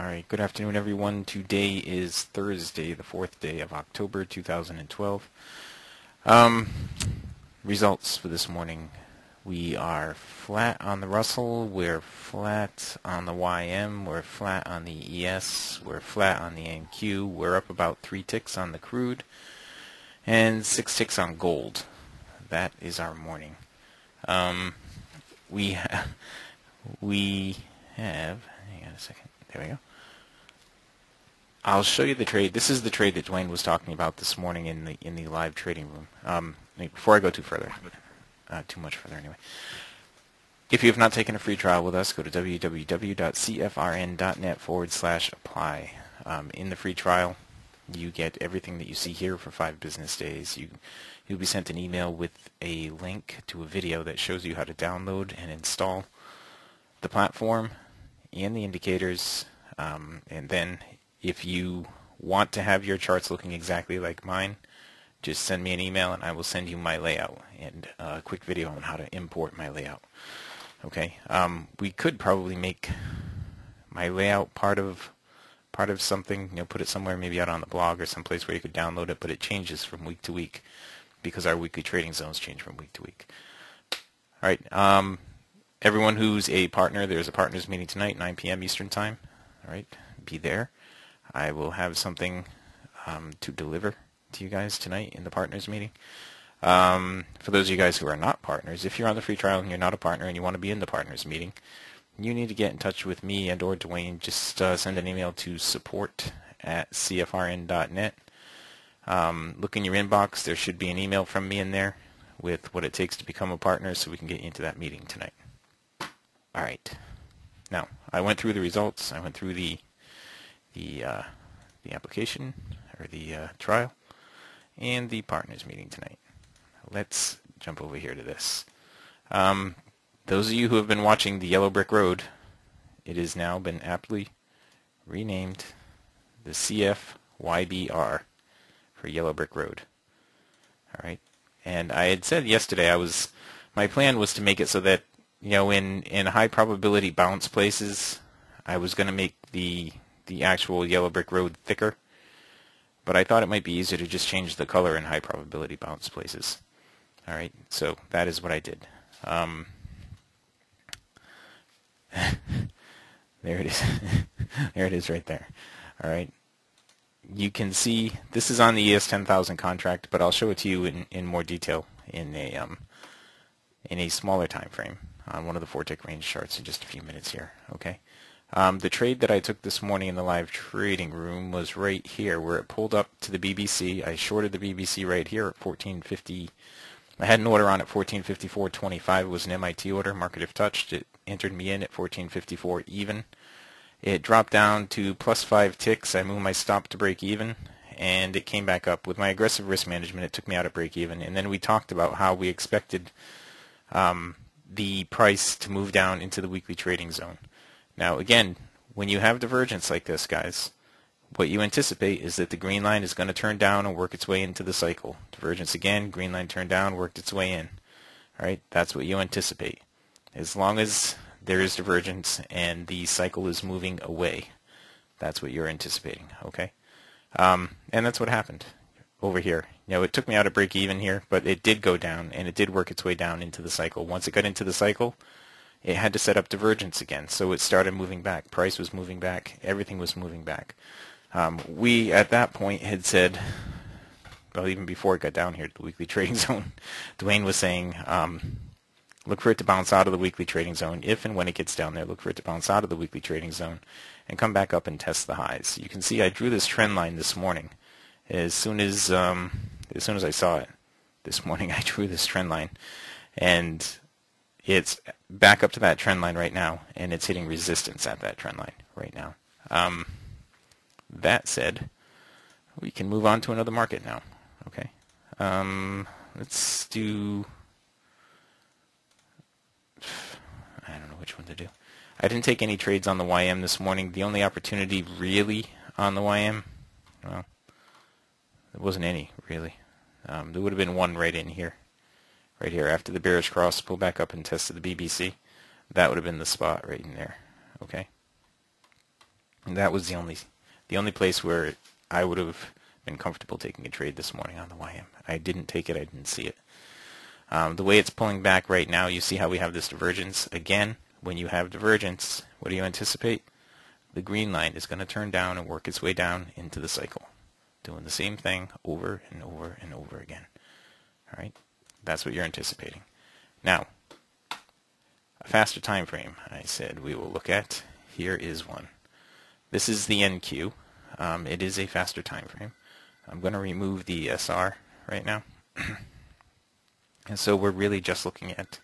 Alright, good afternoon everyone. Today is Thursday, the 4th day of October 2012. Results for this morning. We are flat on the Russell, we're flat on the YM, we're flat on the ES, we're flat on the NQ, we're up about 3 ticks on the crude, and 6 ticks on gold. That is our morning. We have, hang on a second, there we go. I'll show you the trade. This is the trade that Dwayne was talking about this morning in the live trading room. Before I go too much further anyway. If you have not taken a free trial with us, go to www.cfrn.net/apply. In the free trial, you get everything that you see here for 5 business days. You'll be sent an email with a link to a video that shows you how to download and install the platform and the indicators, and then if you want to have your charts looking exactly like mine, just send me an email and I will send you my layout and a quick video on how to import my layout. Okay, we could probably make my layout part of something, put it somewhere maybe out on the blog or someplace where you could download it, but it changes from week to week because our weekly trading zones change from week to week. All right, everyone who's a partner, there's a partners meeting tonight, 9 p.m. Eastern Time. All right, be there. I will have something to deliver to you guys tonight in the partners meeting. For those of you guys who are not partners, if you're on the free trial and you're not a partner and you want to be in the partners meeting, you need to get in touch with me and or Dwayne. Just send an email to support@cfrn.net. Look in your inbox. There should be an email from me in there with what it takes to become a partner so we can get you into that meeting tonight. All right. Now, I went through the results. I went through the application or the trial and the partners meeting tonight. Let's jump over here to this. Those of you who have been watching the Yellow Brick Road, it has now been aptly renamed the CFYBR for Yellow Brick Road. All right, and I had said yesterday my plan was to make it so that in high probability bounce places, I was going to make the actual Yellow Brick Road thicker, but I thought it might be easier to just change the color in high probability bounce places. All right, so that is what I did. There it is. There it is right there. All right, you can see this is on the ES 10,000 contract, but I'll show it to you in more detail in a smaller time frame on one of the 4-tick range charts in just a few minutes here. Okay. The trade that I took this morning in the live trading room was right here where it pulled up to the BBC. I shorted the BBC right here at 1450. I had an order on at 1454.25. It was an MIT order, market if touched. It entered me in at 1454 even. It dropped down to plus 5 ticks. I moved my stop to break even, and it came back up. With my aggressive risk management, it took me out at break even. And then we talked about how we expected the price to move down into the weekly trading zone. Now, again, when you have divergence like this, guys, what you anticipate is that the green line is going to turn down and work its way into the cycle. Divergence again, green line turned down, worked its way in. All right, that's what you anticipate. As long as there is divergence and the cycle is moving away, that's what you're anticipating, okay? And that's what happened over here. It took me out at break even here, but it did go down, and it did work its way down into the cycle. Once it got into the cycle, it had to set up divergence again, so it started moving back. Price was moving back. Everything was moving back. We, at that point, had said, well, even before it got down here to the weekly trading zone, Dwayne was saying, look for it to bounce out of the weekly trading zone. If and when it gets down there, look for it to bounce out of the weekly trading zone and come back up and test the highs. You can see I drew this trend line this morning. As soon as I saw it this morning, I drew this trend line, and it's back up to that trend line right now, and it's hitting resistance at that trend line right now. That said, we can move on to another market now. Okay, let's do. I don't know which one to do. I didn't take any trades on the YM this morning. The only opportunity really on the YM, well, there wasn't any really. There would have been one right in here. Right here, after the bearish cross, pull back up and tested the BBC. That would have been the spot right in there. Okay. And that was the only place where I would have been comfortable taking a trade this morning on the YM. I didn't take it. I didn't see it. The way it's pulling back right now, you see how we have this divergence. Again, when you have divergence, what do you anticipate? The green line is going to turn down and work its way down into the cycle, doing the same thing over and over and over again. All right, that's what you're anticipating. Now, a faster time frame, I said we will look at. Here is one. This is the NQ. It is a faster time frame. I'm going to remove the SR right now. And so we're really just looking at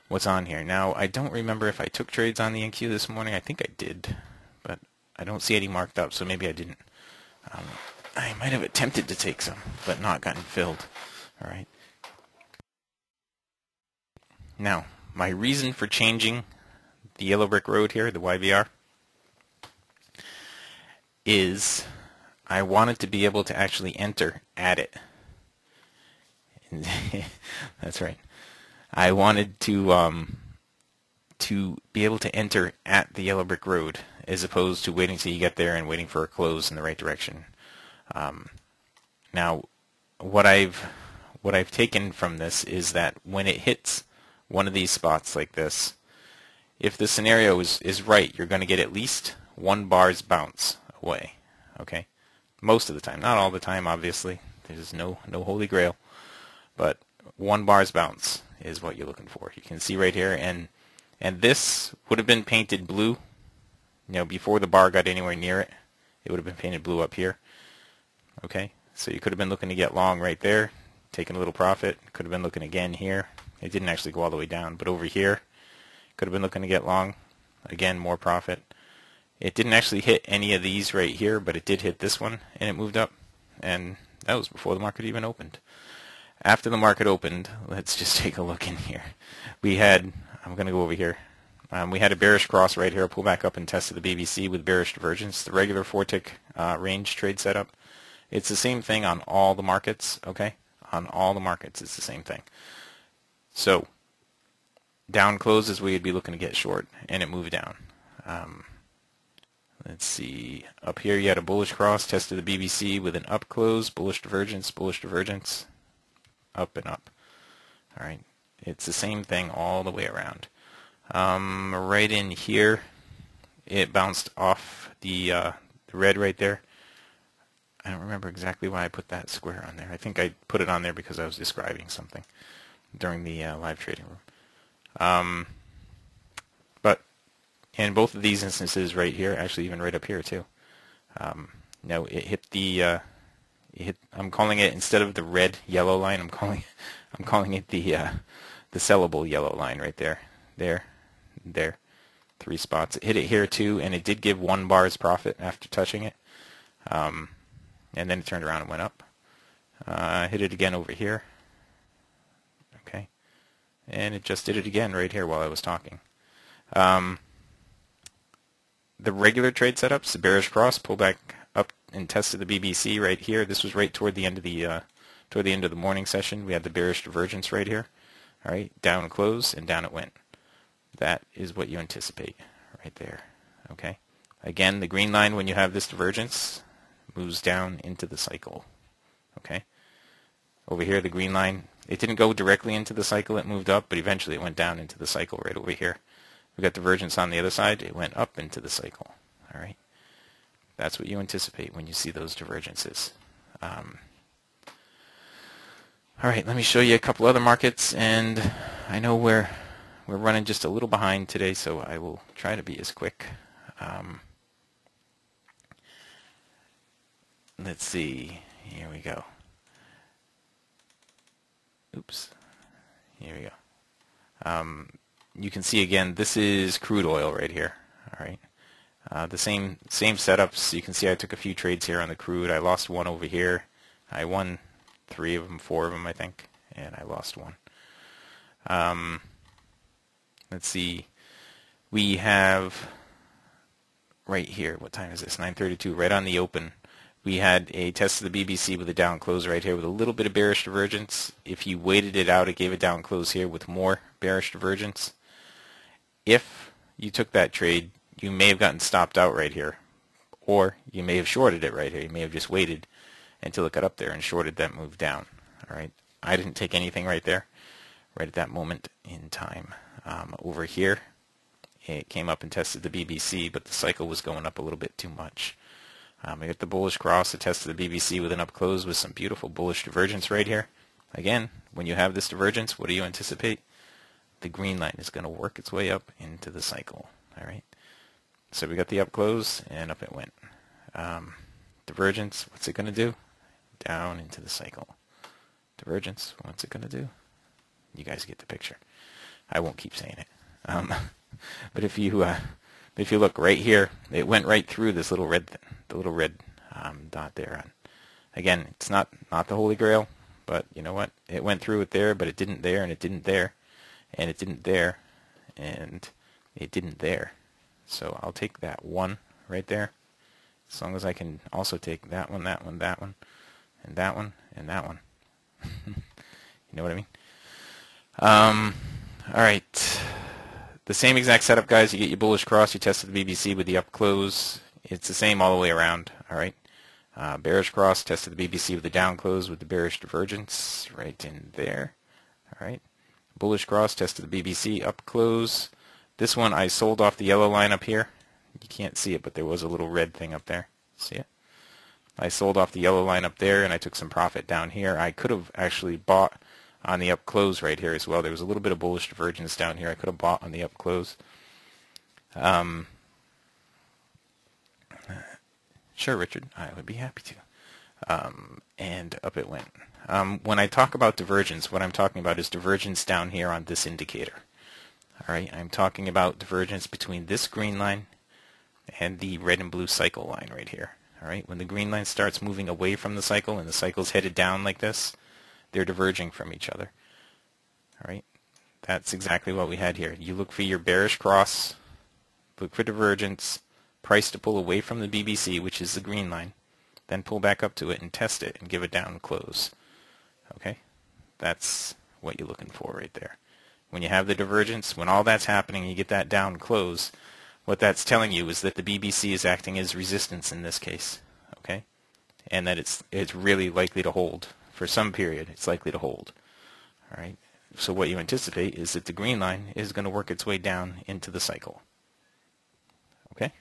what's on here. Now, I don't remember if I took trades on the NQ this morning. I think I did, but I don't see any marked up, so maybe I didn't. I might have attempted to take some, but not gotten filled. All right. Now, my reason for changing the yellow brick road here, the YVR, is I wanted to be able to actually enter at it. That's right. I wanted to be able to enter at the yellow brick road as opposed to waiting till you get there and waiting for a close in the right direction. Now, what I've taken from this is that when it hits one of these spots like this, if the scenario is right, you're going to get at least 1 bar's bounce away. Okay, most of the time, not all the time, obviously. There's no holy grail, but 1 bar's bounce is what you're looking for. You can see right here, and this would have been painted blue, before the bar got anywhere near it. It would have been painted blue up here. Okay, so you could have been looking to get long right there, taking a little profit. Could have been looking again here. It didn't actually go all the way down, but over here, could have been looking to get long. Again, more profit. It didn't actually hit any of these right here, but it did hit this one, and it moved up. And that was before the market even opened. After the market opened, let's just take a look in here. We had, I'm going to go over here. We had a bearish cross right here, pull back up and tested the BBC with bearish divergence. The regular 4-tick range trade setup. It's the same thing on all the markets, okay? On all the markets, it's the same thing. So, down closes where you'd be looking to get short, and it moved down. Let's see. Up here you had a bullish cross, tested the BBC with an up close, bullish divergence, up and up. All right. It's the same thing all the way around. Right in here, it bounced off the red right there. I don't remember exactly why I put that square on there. I think I put it on there because I was describing something during the live trading room. But in both of these instances right here, actually even right up here too, now it hit the I'm calling it, instead of the red yellow line, I'm calling it the sellable yellow line right there. There. 3 spots. It hit it here too, and it did give 1 bar's profit after touching it. And then it turned around and went up. Hit it again over here. Okay. And it just did it again right here while I was talking. The regular trade setups, the bearish cross, pull back up and tested the BBC right here. This was right toward the end of the morning session. We had the bearish divergence right here. All right, down close and down it went. That is what you anticipate right there. Okay. Again, the green line, when you have this divergence, moves down into the cycle. Okay. Over here, the green line, it didn't go directly into the cycle. It moved up, but eventually it went down into the cycle right over here. We got divergence on the other side. It went up into the cycle. All right. That's what you anticipate when you see those divergences. All right, let me show you a couple other markets, and I know we're running just a little behind today, so I will try to be as quick. Let's see. Here we go. Oops. Here we go. You can see again, this is crude oil right here. All right. The same setups. You can see I took a few trades here on the crude. I lost one over here. I won 3 of them, 4 of them, I think, and I lost 1. Let's see. We have right here. What time is this? 9:32. Right on the open. We had a test of the BBC with a down close right here with a little bit of bearish divergence. If you waited it out, it gave a down close here with more bearish divergence. If you took that trade, you may have gotten stopped out right here, Or you may have shorted it right here. You may have just waited until it got up there and shorted that move down. All right. I didn't take anything right there, right at that moment in time. Over here, it came up and tested the BBC, but the cycle was going up a little bit too much. I got the bullish cross. It tested the BBC with an up close with some beautiful bullish divergence right here. Again, when you have this divergence, what do you anticipate? The green line is going to work its way up into the cycle. All right. So we got the up close, and up it went. Divergence, what's it going to do? Down into the cycle. Divergence, what's it going to do? You guys get the picture. I won't keep saying it. But if you look right here, it went right through this little red, dot there. Again, it's not the Holy Grail, but you know what? It went through it there, but it didn't there, and it didn't there, and it didn't there, and it didn't there. So I'll take that one right there, as long as I can also take that one, that one, that one, and that one, and that one. You know what I mean? All right. The same exact setup, guys. You get your bullish cross. You tested the BBC with the up close. It's the same all the way around. All right. Bearish cross, tested the BBC with the down close with the bearish divergence right in there. All right. Bullish cross, tested the BBC up close. This one I sold off the yellow line up here. You can't see it, but there was a little red thing up there. See it? I sold off the yellow line up there, and I took some profit down here. I could have actually bought on the up close right here as well. There was a little bit of bullish divergence down here. I could have bought on the up close. Sure, Richard, I would be happy to. And up it went. When I talk about divergence, what I'm talking about is divergence down here on this indicator. All right, I'm talking about divergence between this green line and the red and blue cycle line right here. All right, when the green line starts moving away from the cycle and the cycle's headed down like this, they're diverging from each other. All right, that's exactly what we had here. You look for your bearish cross, look for divergence, price to pull away from the BBC, which is the green line, then pull back up to it and test it and give a down close. Okay, that's what you're looking for right there. When you have the divergence, when all that's happening, you get that down close, what that's telling you is that the BBC is acting as resistance in this case, okay? And that it's really likely to hold. For some period, it's likely to hold. All right? So what you anticipate is that the green line is going to work its way down into the cycle. Okay?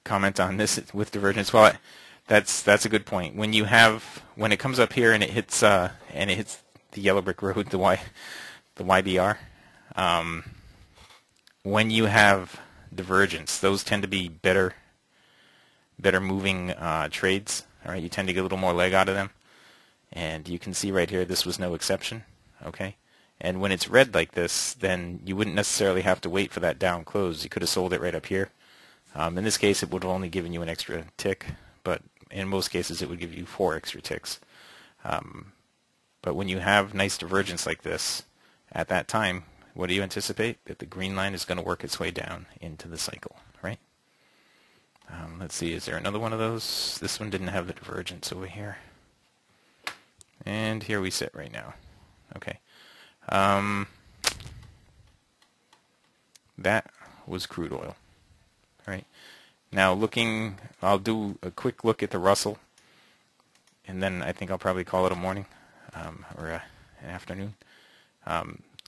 Comment on this with divergence. Well, that's a good point. When it comes up here and it hits the yellow brick road, the YBR, when you have divergence, those tend to be better moving trades. All right, you tend to get a little more leg out of them, and you can see right here this was no exception. Okay, and when it's red like this, then you wouldn't necessarily have to wait for that down close. You could have sold it right up here. In this case, it would have only given you an extra tick, but in most cases, it would give you 4 extra ticks. But when you have nice divergence like this, at that time, what do you anticipate? That the green line is going to work its way down into the cycle, right? Let's see, is there another one of those? This one didn't have the divergence over here. And here we sit right now. Okay. That was crude oil. All right. Now I'll do a quick look at the Russell, and then I think I'll probably call it a morning or an afternoon.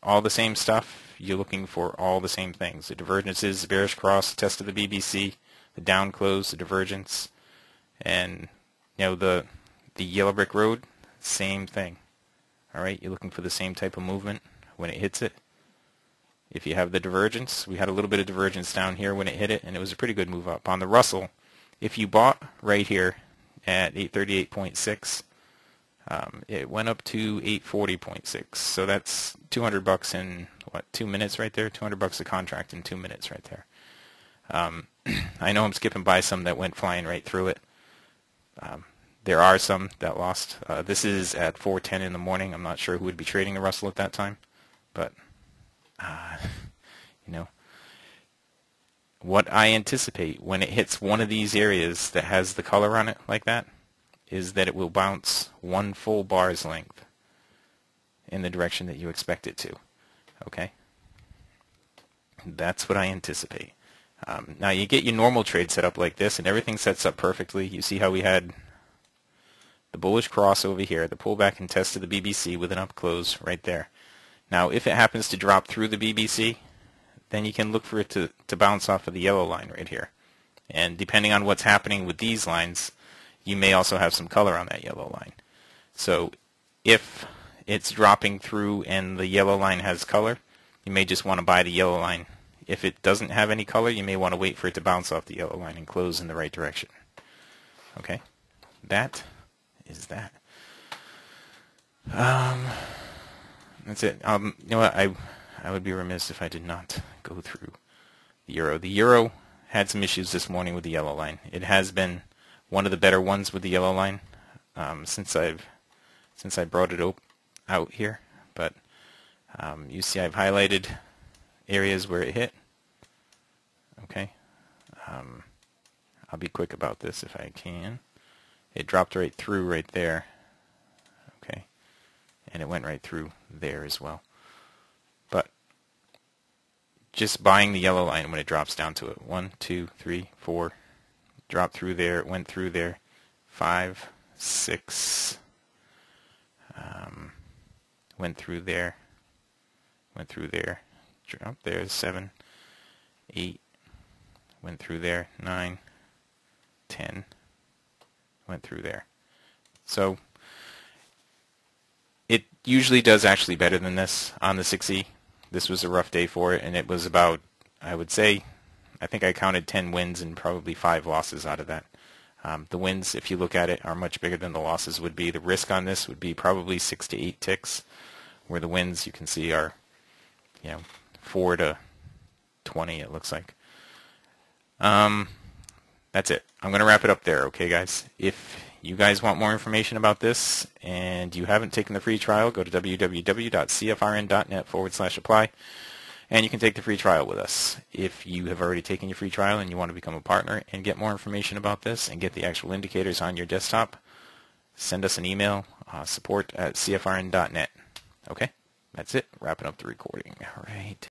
All the same stuff. You're looking for all the same things. The divergences, the bearish cross, the test of the BBC, the down close, the divergence, and the yellow brick road, same thing. All right, you're looking for the same type of movement when it hits it. If you have the divergence, we had a little bit of divergence down here when it hit it, and it was a pretty good move up. On the Russell, if you bought right here at 838.6, it went up to 840.6. So that's $200 in, 2 minutes right there? $200 a contract in 2 minutes right there. I know I'm skipping by some that went flying right through it. There are some that lost. This is at 4:10 in the morning. I'm not sure who would be trading the Russell at that time, but what I anticipate when it hits one of these areas that has the color on it like that is that it will bounce 1 full bar's length in the direction that you expect it to. Okay? That's what I anticipate. Now you get your normal trade set up like this, and everything sets up perfectly. You see how we had the bullish cross over here, the pullback and test of the BBC with an up close right there. Now if it happens to drop through the BBC, then you can look for it to bounce off of the yellow line right here. And depending on what's happening with these lines, you may also have some color on that yellow line. So if it's dropping through and the yellow line has color, you may just want to buy the yellow line. If it doesn't have any color, you may want to wait for it to bounce off the yellow line and close in the right direction. Okay, that is that. That's it. You know what? I would be remiss if I did not go through the euro. The euro had some issues this morning with the yellow line. It has been one of the better ones with the yellow line since I brought it out here. But you see, I've highlighted areas where it hit. Okay, I'll be quick about this if I can. It dropped right through right there. Okay, and it went right through there as well. But just buying the yellow line when it drops down to it. 1, 2, 3, 4. Dropped through there. It went through there. 5, 6. Went through there. Went through there. Dropped there. 7, 8. Went through there. 9, 10. Went through there. So it usually does actually better than this on the 6E. This was a rough day for it, and it was about, I would say, I think I counted 10 wins and probably 5 losses out of that. The wins, if you look at it, are much bigger than the losses would be. The risk on this would be probably 6 to 8 ticks, where the wins you can see are, 4 to 20. It looks like. That's it. I'm going to wrap it up there, okay, guys? If you guys want more information about this and you haven't taken the free trial, go to www.cfrn.net/apply, and you can take the free trial with us. If you have already taken your free trial and you want to become a partner and get more information about this and get the actual indicators on your desktop, send us an email, support@cfrn.net. Okay? That's it. Wrapping up the recording. All right.